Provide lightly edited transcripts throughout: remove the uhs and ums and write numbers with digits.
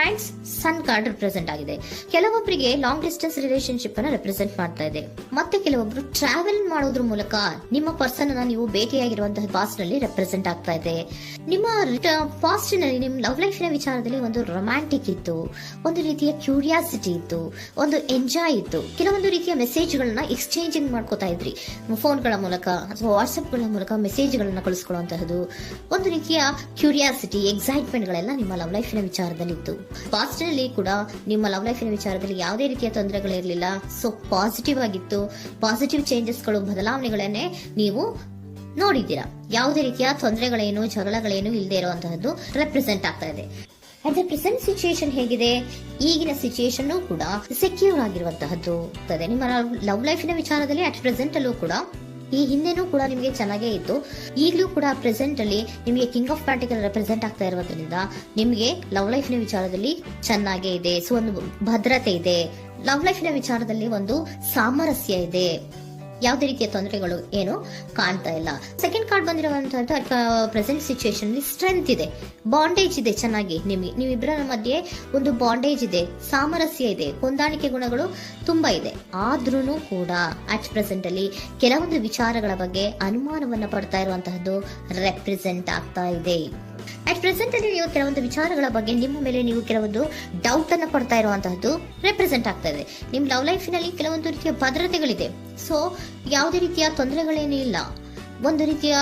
Hands sun card represent ಆಗಿದೆ. ಕೆಲವೊಬ್ಬರಿಗೆ long distance relationship ಅನ್ನ ರೆಪ್ರೆಸೆಂಟ್ ಮಾಡ್ತಾ ಇದೆ. ಮತ್ತೆ ಕೆಲವೊಬ್ರು ಟ್ರಾವೆಲ್ ಮಾಡೋದ್ರ ಮೂಲಕ ನಿಮ್ಮ ಪರ್ಸನ್ ಅನ್ನ ನೀವು ಭೇಟಿಯಾಗಿರುವಂತಹ ಪಾಸ್ಟ್ ನಲ್ಲಿ ರೆಪ್ರೆಸೆಂಟ್ ಆಗ್ತಾ ಇದೆ. ನಿಮ್ಮ ಪಾಸ್ಟ್ ನಲ್ಲಿ ನಿಮ್ಮ ಲವ್ ಲೈಫ್ ನ ವಿಚಾರದಲ್ಲಿ ಒಂದು ರೊಮ್ಯಾಂಟಿಕ್ ಇತ್ತು, ಒಂದು ರೀತಿಯ ಕ್ಯೂರಿಯಾಸಿಟಿ ಇತ್ತು, ಒಂದು ಎಂಜಾಯ್ ಇತ್ತು. ಕೆಲವೊಂದು ರೀತಿಯ ಮೆಸೇಜ್ ಗಳನ್ನ ಎಕ್ಸ್ಚೇಂಜಿಂಗ್ ಮಾಡ್ಕೋತಾ ಇದ್ರಿ, ಫೋನ್ಗಳ ಮೂಲಕ ಅಥವಾ ವಾಟ್ಸ್ಆಪ್ ಗಳ ಮೂಲಕ ಮೆಸೇಜ್ ಗಳನ್ನ ಕಳಿಸ್ಕೊಳ್ಳುವಂತಹದ್ದು, ಒಂದು ರೀತಿಯ ಕ್ಯೂರಿಯಾಸಿಟಿ, ಎಕ್ಸೈಟ್ಮೆಂಟ್ ಗಳೆಲ್ಲ ನಿಮ್ಮ ಲವ್ ಲೈಫ್ ನ ವಿಚಾರದಲ್ಲಿ ಇತ್ತು. ಪಾಸ್ಟ್ ನಲ್ಲಿ ಕೂಡ ನಿಮ್ಮ ಲವ್ ಲೈಫ್ ನ ವಿಚಾರದಲ್ಲಿ ಯಾವುದೇ ರೀತಿಯ ತೊಂದರೆಗಳಿರಲಿಲ್ಲ. ಸೊ ಪಾಸಿಟಿವ್ ಆಗಿತ್ತು. ಪಾಸಿಟಿವ್ ಚೇಂಜಸ್ ಗಳು, ಬದಲಾವಣೆಗಳನ್ನೇ ನೀವು ನೋಡಿದ್ದೀರಾ. ಯಾವುದೇ ರೀತಿಯ ತೊಂದರೆಗಳೇನು, ಜಗಳಗಳೇನು ಇಲ್ಲದೆ ಇರುವಂತಹದ್ದು ರೆಪ್ರೆಸೆಂಟ್ ಆಗ್ತಾ ಇದೆ. ಅಟ್ ದ ಪ್ರೆಸೆಂಟ್ ಸಿಚುಯೇಷನ್ ಹೇಗಿದೆ? ಈಗಿನ ಸಿಚುಯೇಷನ್ ಕೂಡ ಸೆಕ್ಯೂರ್ ಆಗಿರುವಂತಹದ್ದು. ನಿಮ್ಮ ಲವ್ ಲೈಫಿನ ವಿಚಾರದಲ್ಲಿ ಅಟ್ ಪ್ರೆಸೆಂಟ್ ಅಲ್ಲೂ ಕೂಡ, ಈ ಹಿಂದೆನೂ ಕೂಡ ನಿಮಗೆ ಚೆನ್ನಾಗೇ ಇತ್ತು, ಈಗಲೂ ಕೂಡ ಪ್ರೆಸೆಂಟ್ ಅಲ್ಲಿ ನಿಮಗೆ ಕಿಂಗ್ ಆಫ್ ಪ್ಯಾಂಟಿಕಲ್ ರೆಪ್ರೆಸೆಂಟ್ ಆಗ್ತಾ ಇರೋದ್ರಿಂದ ನಿಮಗೆ ಲವ್ ಲೈಫಿನ ವಿಚಾರದಲ್ಲಿ ಚೆನ್ನಾಗೇ ಇದೆ. ಸೊ ಒಂದು ಭದ್ರತೆ ಇದೆ. ಲವ್ ಲೈಫಿನ ವಿಚಾರದಲ್ಲಿ ಒಂದು ಸಾಮರಸ್ಯ ಇದೆ. ಯಾವುದೇ ರೀತಿಯ ತೊಂದರೆಗಳು ಏನು ಕಾಣ್ತಾ ಇಲ್ಲ. ಸೆಕೆಂಡ್ ಕಾರ್ಡ್ ಬಂದಿರುವಂತಹದ್ದು ಪ್ರೆಸೆಂಟ್ ಸಿಚುಯೇಷನ್ ಅಲ್ಲಿ ಸ್ಟ್ರೆಂತ್ ಇದೆ, ಬಾಂಡೇಜ್ ಇದೆ. ಚೆನ್ನಾಗಿ ನೀವಿಬ್ಬರ ಮಧ್ಯೆ ಒಂದು ಬಾಂಡೇಜ್ ಇದೆ, ಸಾಮರಸ್ಯ ಇದೆ, ಹೊಂದಾಣಿಕೆ ಗುಣಗಳು ತುಂಬಾ ಇದೆ. ಆದ್ರೂ ಕೂಡ ಅಟ್ ಪ್ರೆಸೆಂಟ್ ಅಲ್ಲಿ ಕೆಲವೊಂದು ವಿಚಾರಗಳ ಬಗ್ಗೆ ಅನುಮಾನವನ್ನ ಪಡ್ತಾ ಇರುವಂತಹದ್ದು ರೆಪ್ರೆಸೆಂಟ್ ಆಗ್ತಾ ಇದೆ. ಅಟ್ ಪ್ರೆಸೆಂಟ್ ಅಲ್ಲಿ ನೀವು ಕೆಲವೊಂದು ವಿಚಾರಗಳ ಬಗ್ಗೆ ನಿಮ್ಮ ಮೇಲೆ ನೀವು ಕೆಲವೊಂದು ಡೌಟ್ ಅನ್ನ ಪಡ್ತಾ ಇರುವಂತಹದ್ದು ರೆಪ್ರೆಸೆಂಟ್ ಆಗ್ತಾ ಇದೆ. ನಿಮ್ ಲವ್ ಲೈಫಿನಲ್ಲಿ ಕೆಲವೊಂದು ರೀತಿಯ ಭದ್ರತೆಗಳಿದೆ. ಸೊ ಯಾವುದೇ ರೀತಿಯ ತೊಂದರೆಗಳೇನೂ ಇಲ್ಲ, ಒಂದು ರೀತಿಯ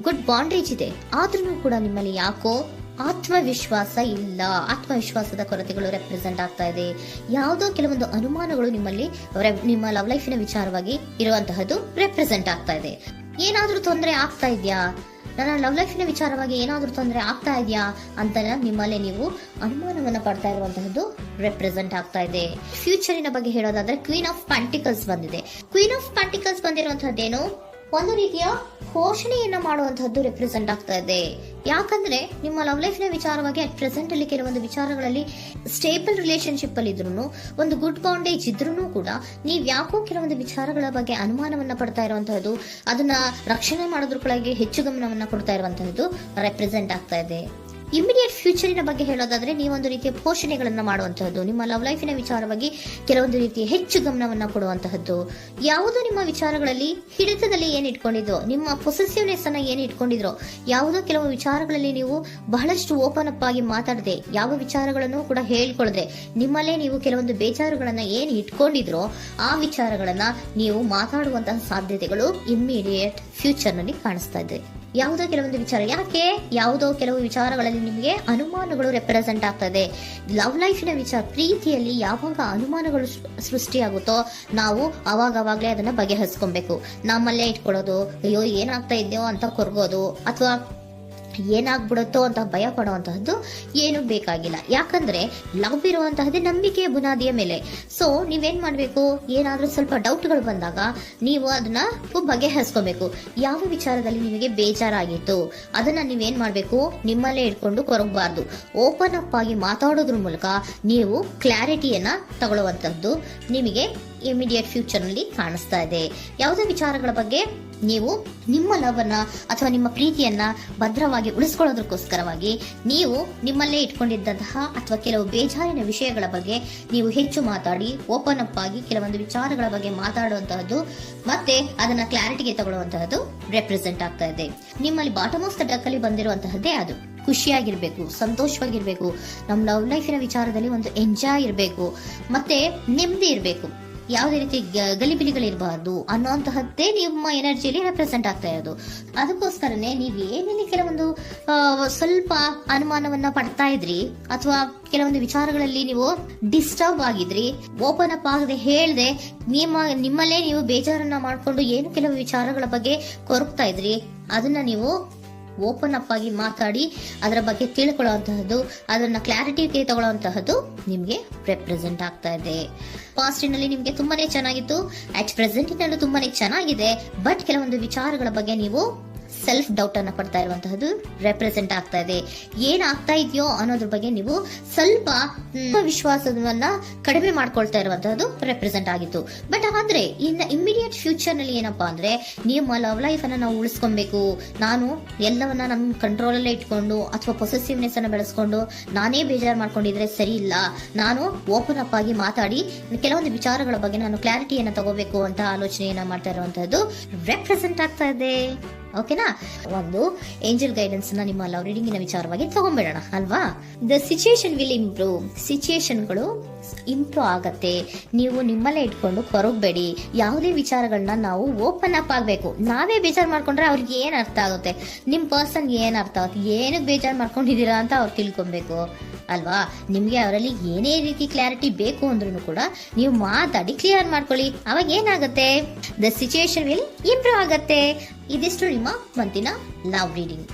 ಗುಡ್ ಬಾಂಡೇಜ್ ಇದೆ. ಆದ್ರೂ ಕೂಡ ನಿಮ್ಮಲ್ಲಿ ಯಾಕೋ ಆತ್ಮವಿಶ್ವಾಸ ಇಲ್ಲ, ಆತ್ಮವಿಶ್ವಾಸದ ಕೊರತೆಗಳು ರೆಪ್ರೆಸೆಂಟ್ ಆಗ್ತಾ ಇದೆ. ಯಾವುದೋ ಕೆಲವೊಂದು ಅನುಮಾನಗಳು ನಿಮ್ಮಲ್ಲಿ ನಿಮ್ಮ ಲವ್ ಲೈಫಿನ ವಿಚಾರವಾಗಿ ಇರುವಂತಹದ್ದು ರೆಪ್ರೆಸೆಂಟ್ ಆಗ್ತಾ ಇದೆ. ಏನಾದ್ರೂ ತೊಂದರೆ ಆಗ್ತಾ ಇದೆಯಾ, ನನ್ನ ಲವ್ ಲೈಫಿನ ವಿಚಾರವಾಗಿ ಏನಾದ್ರೂ ತೊಂದರೆ ಆಗ್ತಾ ಇದೆಯಾ ಅಂತ ನಿಮ್ಮಲ್ಲೇ ನೀವು ಅನುಮಾನವನ್ನ ಪಡ್ತಾ ಇರುವಂತಹದ್ದು ರೆಪ್ರೆಸೆಂಟ್ ಆಗ್ತಾ ಇದೆ. ಫ್ಯೂಚರಿನ ಬಗ್ಗೆ ಹೇಳೋದಾದ್ರೆ ಕ್ವೀನ್ ಆಫ್ ಪ್ಯಾಂಟಿಕಲ್ಸ್ ಬಂದಿದೆ. ಕ್ವೀನ್ ಆಫ್ ಪ್ಯಾಂಟಿಕಲ್ಸ್ ಬಂದಿರುವಂತಹದ್ದೇನು, ಒಂದು ರೀತಿಯ ಘೋಷಣೆಯನ್ನ ಮಾಡುವಂತಹದ್ದು ರೆಪ್ರೆಸೆಂಟ್ ಆಗ್ತಾ ಇದೆ. ಯಾಕಂದ್ರೆ ನಿಮ್ಮ ಲವ್ ಲೈಫ್ ನ ವಿಚಾರವಾಗಿ ಅಟ್ ಪ್ರೆಸೆಂಟ್ ಅಲ್ಲಿ ಕೆಲವೊಂದು ವಿಚಾರಗಳಲ್ಲಿ ಸ್ಟೇಬಲ್ ರಿಲೇಶನ್ಶಿಪ್ ಅಲ್ಲಿ ಇದ್ರು, ಒಂದು ಗುಡ್ ಬಾಂಡೇಜ್ ಇದ್ರೂ ಕೂಡ ನೀವ್ ಯಾಕೋ ಕೆಲವೊಂದು ವಿಚಾರಗಳ ಬಗ್ಗೆ ಅನುಮಾನವನ್ನ ಪಡ್ತಾ ಇರುವಂತಹದ್ದು, ಅದನ್ನ ರಕ್ಷಣೆ ಮಾಡೋದ್ರೊಳಗೆ ಹೆಚ್ಚು ಗಮನವನ್ನ ಕೊಡ್ತಾ ಇರುವಂತಹದ್ದು ರೆಪ್ರೆಸೆಂಟ್ ಆಗ್ತಾ ಇದೆ. ಇಮಿಡಿಯೇಟ್ ಫ್ಯೂಚರಿನ ಬಗ್ಗೆ ಹೇಳೋದಾದ್ರೆ ನೀವೊಂದು ರೀತಿಯ ಘೋಷಣೆಗಳನ್ನ ಮಾಡುವಂತಹದ್ದು, ನಿಮ್ಮ ಲವ್ ಲೈಫಿನ ವಿಚಾರವಾಗಿ ಕೆಲವೊಂದು ರೀತಿಯ ಹೆಚ್ಚು ಗಮನವನ್ನ ಕೊಡುವಂತಹದ್ದು, ಯಾವುದೋ ನಿಮ್ಮ ವಿಚಾರಗಳಲ್ಲಿ ಹಿಡಿತದಲ್ಲಿ ಏನ್ ಇಟ್ಕೊಂಡಿದ್ರೋ, ನಿಮ್ಮ ಪೊಸೆಸಿವ್ನೆಸ್ ಅನ್ನ ಏನ್ ಇಟ್ಕೊಂಡಿದ್ರೋ, ಯಾವುದೋ ಕೆಲವು ವಿಚಾರಗಳಲ್ಲಿ ನೀವು ಬಹಳಷ್ಟು ಓಪನ್ ಅಪ್ ಆಗಿ ಮಾತಾಡದೆ, ಯಾವ ವಿಚಾರಗಳನ್ನು ಕೂಡ ಹೇಳ್ಕೊಳ್ದೆ, ನಿಮ್ಮಲ್ಲೇ ನೀವು ಕೆಲವೊಂದು ಬೇಜಾರುಗಳನ್ನ ಏನ್ ಇಟ್ಕೊಂಡಿದ್ರೋ ಆ ವಿಚಾರಗಳನ್ನ ನೀವು ಮಾತಾಡುವಂತಹ ಸಾಧ್ಯತೆಗಳು ಇಮಿಡಿಯೇಟ್ ಫ್ಯೂಚರ್ ನಲ್ಲಿ ಕಾಣಿಸ್ತಾ ಇದೆ. ಯಾವುದೋ ಕೆಲವೊಂದು ವಿಚಾರ, ಯಾಕೆ ಯಾವುದೋ ಕೆಲವು ವಿಚಾರಗಳಲ್ಲಿ ನಿಮಗೆ ಅನುಮಾನಗಳು ರೆಪ್ರೆಸೆಂಟ್ ಆಗ್ತದೆ. ಲವ್ ಲೈಫಿನ ವಿಚಾರ, ಪ್ರೀತಿಯಲ್ಲಿ ಯಾವಾಗ ಅನುಮಾನಗಳು ಸೃಷ್ಟಿಯಾಗುತ್ತೋ ನಾವು ಅವಾಗವಾಗ್ಲೇ ಅದನ್ನ ಬಗೆಹರಿಸ್ಕೊಬೇಕು. ನಮ್ಮಲ್ಲೇ ಇಟ್ಕೊಳ್ಳೋದು, ಅಯ್ಯೋ ಏನಾಗ್ತಾ ಇದೆಯೋ ಅಂತ ಕೊರ್ಗೋದು ಅಥವಾ ಏನಾಗ್ಬಿಡುತ್ತೋ ಅಂತ ಭಯ ಪಡುವಂತಹದ್ದು ಏನು ಬೇಕಾಗಿಲ್ಲ. ಯಾಕಂದ್ರೆ ಲವ್ ಇರುವಂತಹದ್ದೇ ನಂಬಿಕೆಯ ಬುನಾದಿಯ ಮೇಲೆ. ಸೊ ನೀವೇನ್ ಮಾಡ್ಬೇಕು, ಏನಾದ್ರೂ ಸ್ವಲ್ಪ ಡೌಟ್ಗಳು ಬಂದಾಗ ನೀವು ಅದನ್ನ ಬಗೆಹರಿಸ್ಕೋಬೇಕು. ಯಾವ ವಿಚಾರದಲ್ಲಿ ನಿಮಗೆ ಬೇಜಾರಾಗಿತ್ತು ಅದನ್ನ ನೀವೇನ್ ಮಾಡ್ಬೇಕು, ನಿಮ್ಮಲ್ಲೇ ಇಟ್ಕೊಂಡು ಕೊರಗಬಾರ್ದು. ಓಪನ್ ಅಪ್ ಆಗಿ ಮಾತಾಡೋದ್ರ ಮೂಲಕ ನೀವು ಕ್ಲಾರಿಟಿಯನ್ನ ತಗೊಳ್ಳುವಂತಹದ್ದು ನಿಮಗೆ ಇಮಿಡಿಯೇಟ್ ಫ್ಯೂಚರ್ ನಲ್ಲಿ ಕಾಣಿಸ್ತಾ ಇದೆ. ಯಾವುದೇ ವಿಚಾರಗಳ ಬಗ್ಗೆ ನೀವು ನಿಮ್ಮ ಲವ್ ಅನ್ನ ಅಥವಾ ನಿಮ್ಮ ಪ್ರೀತಿಯನ್ನ ಭದ್ರವಾಗಿ ಉಳಿಸ್ಕೊಳ್ಳೋದಕ್ಕೋಸ್ಕರವಾಗಿ ನೀವು ನಿಮ್ಮಲ್ಲೇ ಇಟ್ಕೊಂಡಿದ್ದಂತಹ ಅಥವಾ ಕೆಲವು ಬೇಜಾರಿನ ವಿಷಯಗಳ ಬಗ್ಗೆ ನೀವು ಹೆಚ್ಚು ಮಾತಾಡಿ, ಓಪನ್ ಅಪ್ ಆಗಿ ಕೆಲವೊಂದು ವಿಚಾರಗಳ ಬಗ್ಗೆ ಮಾತಾಡುವಂತಹದ್ದು ಮತ್ತೆ ಅದನ್ನ ಕ್ಲಾರಿಟಿಗೆ ತಗೊಳ್ಳುವಂತಹದ್ದು ರೆಪ್ರೆಸೆಂಟ್ ಆಗ್ತಾ ಇದೆ. ನಿಮ್ಮಲ್ಲಿ ಬಾಟಮ್ ಆಫ್ ದ ಡಕ್ ಅಲ್ಲಿ ಬಂದಿರುವಂತಹದ್ದೇ ಅದು. ಖುಷಿಯಾಗಿರ್ಬೇಕು, ಸಂತೋಷವಾಗಿರ್ಬೇಕು, ನಮ್ಮ ಲವ್ ಲೈಫಿನ ವಿಚಾರದಲ್ಲಿ ಒಂದು ಎಂಜಾಯ್ ಇರಬೇಕು, ಮತ್ತೆ ನೆಮ್ಮದಿ ಇರಬೇಕು, ಯಾವುದೇ ರೀತಿ ಗಲಿಬಿಲಿಗಳಿರಬಾರ್ದು ಅನ್ನೋಂತಹದ್ದೇ ನಿಮ್ಮ ಎನರ್ಜಿಯಲ್ಲಿ ರೆಪ್ರೆಸೆಂಟ್ ಆಗ್ತಾ ಇರೋದು. ಅದಕ್ಕೋಸ್ಕರನೇ ನೀವು ಏನೇನು ಕೆಲವೊಂದು ಸ್ವಲ್ಪ ಅನುಮಾನವನ್ನ ಪಡ್ತಾ ಇದ್ರಿ ಅಥವಾ ಕೆಲವೊಂದು ವಿಚಾರಗಳಲ್ಲಿ ನೀವು ಡಿಸ್ಟರ್ಬ್ ಆಗಿದ್ರಿ, ಓಪನ್ ಅಪ್ ಆಗದೆ ಹೇಳ್ದೆ ನಿಮ್ಮಲ್ಲೇ ನೀವು ಬೇಜಾರನ್ನ ಮಾಡ್ಕೊಂಡು ಏನು ಕೆಲವು ವಿಚಾರಗಳ ಬಗ್ಗೆ ಕೊರಗ್ತಾ ಇದ್ರಿ, ಅದನ್ನ ನೀವು ಓಪನ್ ಅಪ್ ಆಗಿ ಮಾತಾಡಿ ಅದರ ಬಗ್ಗೆ ತಿಳ್ಕೊಳ್ಳುವಂತಹದ್ದು, ಅದನ್ನ ಕ್ಲಾರಿಟಿಗೆ ತಗೊಳ್ಳುವಂತಹದ್ದು ನಿಮ್ಗೆ ರೆಪ್ರೆಸೆಂಟ್ ಆಗ್ತಾ ಇದೆ. ಪಾಸ್ಟಿನಲ್ಲಿ ನಿಮ್ಗೆ ತುಂಬಾನೇ ಚೆನ್ನಾಗಿತ್ತು, ಅಟ್ ಪ್ರೆಸೆಂಟಿನಲ್ಲೂ ತುಂಬಾನೇ ಚೆನ್ನಾಗಿದೆ. ಬಟ್ ಕೆಲವೊಂದು ವಿಚಾರಗಳ ಬಗ್ಗೆ ನೀವು ಸೆಲ್ಫ್ ಡೌಟ್ ಅನ್ನ ಪಡ್ತಾ ಇರುವಂತಹದ್ದು ರೆಪ್ರೆಸೆಂಟ್ ಆಗ್ತಾ ಇದೆ. ಏನಾಗ್ತಾ ಇದೆಯೋ ಅನ್ನೋದ್ರ ಬಗ್ಗೆ ನೀವು ಸ್ವಲ್ಪ ವಿಶ್ವಾಸವನ್ನ ಕಡಿಮೆ ಮಾಡ್ಕೊಳ್ತಾ ಇರುವಂತಹದ್ದು ರೆಪ್ರೆಸೆಂಟ್ ಆಗಿತ್ತು. ಬಟ್ ಆದ್ರೆ ಇನ್ನು ಇಮಿಡಿಯೇಟ್ ಫ್ಯೂಚರ್ ನಲ್ಲಿ ಏನಪ್ಪಾ ಅಂದ್ರೆ ನಿಮ್ಮ ಲವ್ ಲೈಫ್ ಅನ್ನ ನಾವು ಉಳಿಸ್ಕೊಬೇಕು, ನಾನು ಎಲ್ಲವನ್ನ ನಮ್ಮ ಕಂಟ್ರೋಲ್ ಅಲ್ಲೇ ಇಟ್ಕೊಂಡು ಅಥವಾ ಪೊಸೆಸಿವ್ನೆಸ್ ಅನ್ನ ಬೆಳೆಸ್ಕೊಂಡು ನಾನೇ ಬೇಜಾರು ಮಾಡ್ಕೊಂಡಿದ್ರೆ ಸರಿ ಇಲ್ಲ, ನಾನು ಓಪನ್ ಅಪ್ ಆಗಿ ಮಾತಾಡಿ ಕೆಲವೊಂದು ವಿಚಾರಗಳ ಬಗ್ಗೆ ನಾನು ಕ್ಲಾರಿಟಿಯನ್ನ ತಗೋಬೇಕು ಅಂತ ಆಲೋಚನೆಯನ್ನ ಮಾಡ್ತಾ ಇರುವಂತಹದ್ದು ರೆಪ್ರೆಸೆಂಟ್ ಆಗ್ತಾ ಇದೆ. ಓಕೆನಾ, ಒಂದು ಏಂಜಲ್ ಗೈಡೆನ್ಸ್ ನ ನಿಮ್ಮ ಲವ್ ರೀಡಿಂಗಿನ ವಿಚಾರವಾಗಿ ತಗೊಂಡ್ಬಿಡೋಣ ಅಲ್ವಾ. ದ ಸಿಚುಯೇಷನ್ ವಿಲ್ ಇಂಪ್ರೂವ್, ಸಿಚುಯೇಷನ್ಗಳು ಇಂಪ್ರೂವ್ ಆಗತ್ತೆ. ನೀವು ನಿಮ್ಮಲ್ಲೇ ಇಟ್ಕೊಂಡು ಹೊರಗಬೇಡಿ. ಯಾವುದೇ ವಿಚಾರಗಳನ್ನ ನಾವು ಓಪನ್ ಅಪ್ ಆಗಬೇಕು. ನಾವೇ ಬೇಜಾರು ಮಾಡ್ಕೊಂಡ್ರೆ ಅವ್ರಿಗೆ ಏನ್ ಅರ್ಥ ಆಗುತ್ತೆ, ನಿಮ್ ಪರ್ಸನ್ ಏನ್ ಅರ್ಥ ಆಗುತ್ತೆ, ಏನಕ್ಕೆ ಬೇಜಾರು ಮಾಡ್ಕೊಂಡಿದ್ದೀರಾ ಅಂತ ಅವ್ರು ತಿಳ್ಕೊಬೇಕು ಅಲ್ವಾ. ನಿಮ್ಗೆ ಅವರಲ್ಲಿ ಏನೇ ರೀತಿ ಕ್ಲಾರಿಟಿ ಬೇಕು ಅಂದ್ರೂ ಕೂಡ ನೀವು ಮಾತಾಡಿ ಕ್ಲಿಯರ್ ಮಾಡ್ಕೊಳ್ಳಿ. ಅವಾಗ ಏನಾಗುತ್ತೆ, ದ ಸಿಚುಯೇಷನ್ ವಿಲ್ ಇಂಪ್ರೂವ್ ಆಗತ್ತೆ. ಇದಿಷ್ಟು ನಿಮ್ಮ ಮಂತಿನ ಲವ್ ರೀಡಿಂಗ್.